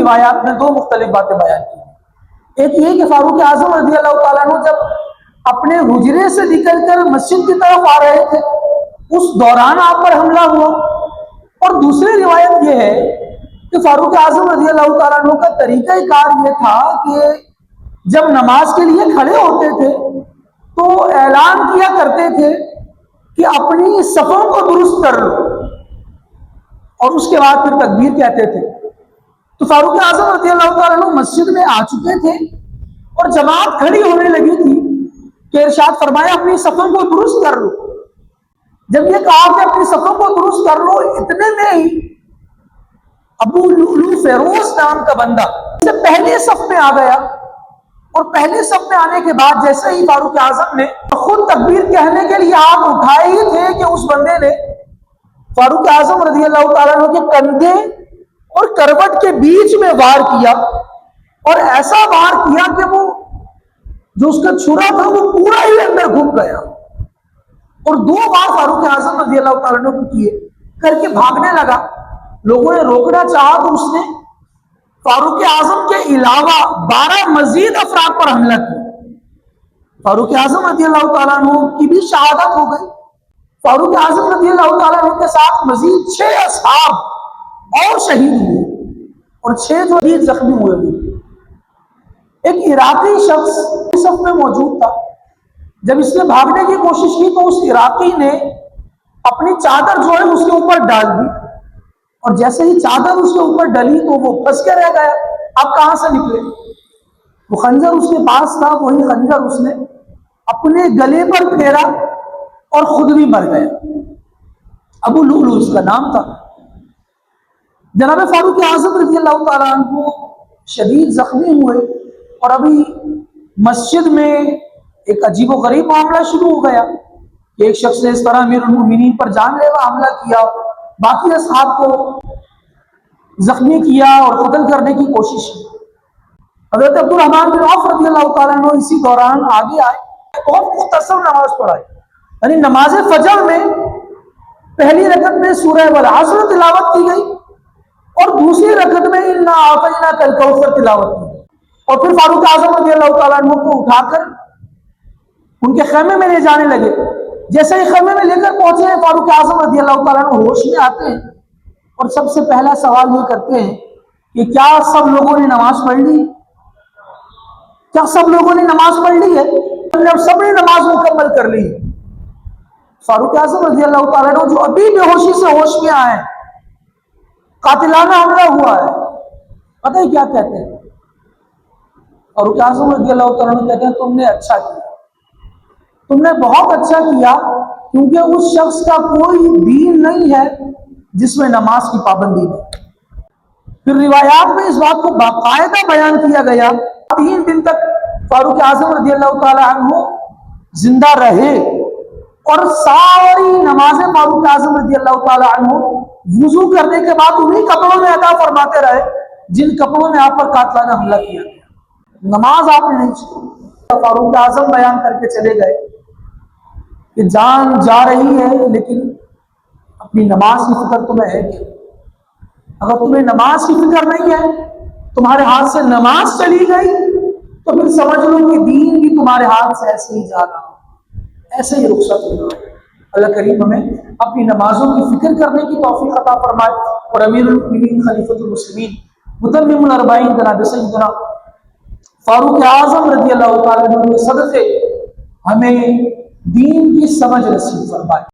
روایات میں دو مختلف باتیں بیان کی ہیں۔ ایک یہ کہ فاروق اعظم رضی اللہ تعالیٰ عنہ جب اپنے حجرے سے نکل کر مسجد کی طرف آ رہے تھے اس دوران آپ پر حملہ ہوا، اور دوسری روایت یہ ہے کہ فاروق اعظم رضی اللہ تعالیٰ عنہ کا طریقہ کار یہ تھا کہ جب نماز کے لیے کھڑے ہوتے تھے تو اعلان کیا کرتے تھے کہ اپنی صفوں کو درست کر لو، اور اس کے بعد پھر تکبیر کہتے تھے۔ تو فاروق اعظم رضی اللہ تعالیٰ عنہ مسجد میں آ چکے تھے اور جماعت کھڑی ہونے لگی تھی کہ ارشاد فرمایا اپنی صفوں کو درست کر لو۔ جب یہ کہا کہ اپنی صفوں کو درست کر لو، اتنے میں ہی ابو لؤلؤ فیروز نام کا بندہ سے پہلے صف میں آ گیا، اور پہلے صف میں آنے کے بعد جیسے ہی فاروق اعظم نے خود تکبیر کہنے کے لیے ہاتھ اٹھائے ہی تھے کہ اس بندے نے فاروق اعظم رضی اللہ تعالیٰ عنہ کے کندھے اور کروٹ کے بیچ میں وار کیا، اور ایسا وار کیا کہ وہ جو اس کا چھرا تھا وہ پورا ہی اندر گھم گیا، اور دو بار فاروق اعظم رضی اللہ تعالیٰ عنہ کو کیے کر کے بھاگنے لگا۔ لوگوں نے روکنا چاہا تو اس نے فاروق اعظم کے علاوہ 12 مزید افراد پر حملہ کیا۔ فاروق اعظم رضی اللہ تعالیٰ عنہ کی بھی شہادت ہو گئی۔ فاروق اعظم رضی اللہ تعالیٰ عنہ کے ساتھ مزید 6 اصحاب اور شہید ہوئے، اور 6 جو شدید زخمی ہوئے بھی۔ ایک عراقی شخص اس صف میں موجود تھا، جب اس نے بھاگنے کی کوشش کی تو اس عراقی نے اپنی چادر جو ہے اس کے اوپر ڈال دی، اور جیسے ہی چادر اس کے اوپر ڈلی تو وہ پھنس کے رہ گیا۔ اب کہاں سے نکلے؟ وہ خنجر اس کے پاس تھا، وہی خنجر اس نے اپنے گلے پر پھیرا اور خود بھی مر گیا۔ ابو لؤلؤ اس کا نام تھا۔ جناب فاروق اعظم رضی اللہ تعالیٰ عنہ شدید زخمی ہوئے، اور ابھی مسجد میں ایک عجیب و غریب معاملہ شروع ہو گیا کہ ایک شخص نے اس طرح امیر المومنین پر جان لیوا حملہ کیا، باقی اصحاب کو زخمی کیا اور قتل کرنے کی کوشش کی۔ حضرت عبد الرحمن بن عوف رضی اللہ تعالیٰ عنہ اسی دوران آگے آئے اور مختصر نماز پڑھائی، یعنی نماز فجر میں پہلی رکعت میں سورہ والعصر تلاوت کی گئی، اور دوسری رکعت میں انا اعطیناک الکوثر تلاوت کی گئی، اور پھر فاروق اعظم رضی اللہ تعالیٰ عنہ کو اٹھا کر ان کے خیمے میں لے جانے لگے۔ جیسے ہی خیمے میں لے کر پہنچے فاروق اعظم رضی اللہ تعالیٰ عنہ ہوش میں آتے ہیں، اور سب سے پہلا سوال یہ کرتے ہیں کہ کیا سب لوگوں نے نماز پڑھ لی؟ کیا سب لوگوں نے نماز پڑھ لی ہے؟ سب نے نماز مکمل کر لی۔ فاروق اعظم رضی اللہ تعالیٰ عنہ جو ابھی بے ہوشی سے ہوش میں آئے ہیں، قاتلانہ حملہ ہوا ہے، پتہ ہے کیا کہتے ہیں؟ فاروق اعظم رضی اللہ تعالیٰ عنہ کہتے ہیں تم نے اچھا کیا، تم نے بہت اچھا کیا، کیونکہ اس شخص کا کوئی دین نہیں ہے جس میں نماز کی پابندی نہیں۔ پھر روایات میں اس بات کو باقاعدہ بیان کیا گیا 3 دن تک فاروق اعظم رضی اللہ تعالیٰ عنہ زندہ رہے، اور ساری نمازیں فاروق اعظم رضی اللہ تعالیٰ عنہ وضو کرنے کے بعد انہی کپڑوں میں ادا فرماتے رہے جن کپڑوں میں آپ پر قاتلانہ حملہ کیا گیا۔ نماز آپ نے نہیں چھوڑی۔ فاروق اعظم بیان کر کے چلے گئے کہ جان جا رہی ہے لیکن اپنی نماز کی فکر تمہیں ہے کیا؟ اگر تمہیں نماز کی فکر نہیں ہے، تمہارے ہاتھ سے نماز چلی گئی تو پھر سمجھ لو کہ دین بھی تمہارے ہاتھ سے ایسے ہی جا رہا، ایسے ہی رخصت ہو رہا۔ اللہ کریم ہمیں اپنی نمازوں کی فکر کرنے کی توفیق عطا فرمائے، اور امیر المؤمنین خلیفۃ المسلمین متمم الاربعین جناب سیدنا فاروق اعظم رضی اللہ تعالیٰ عنہ کے صدقے ہمیں دین کی سمجھ نصیب فرمائے۔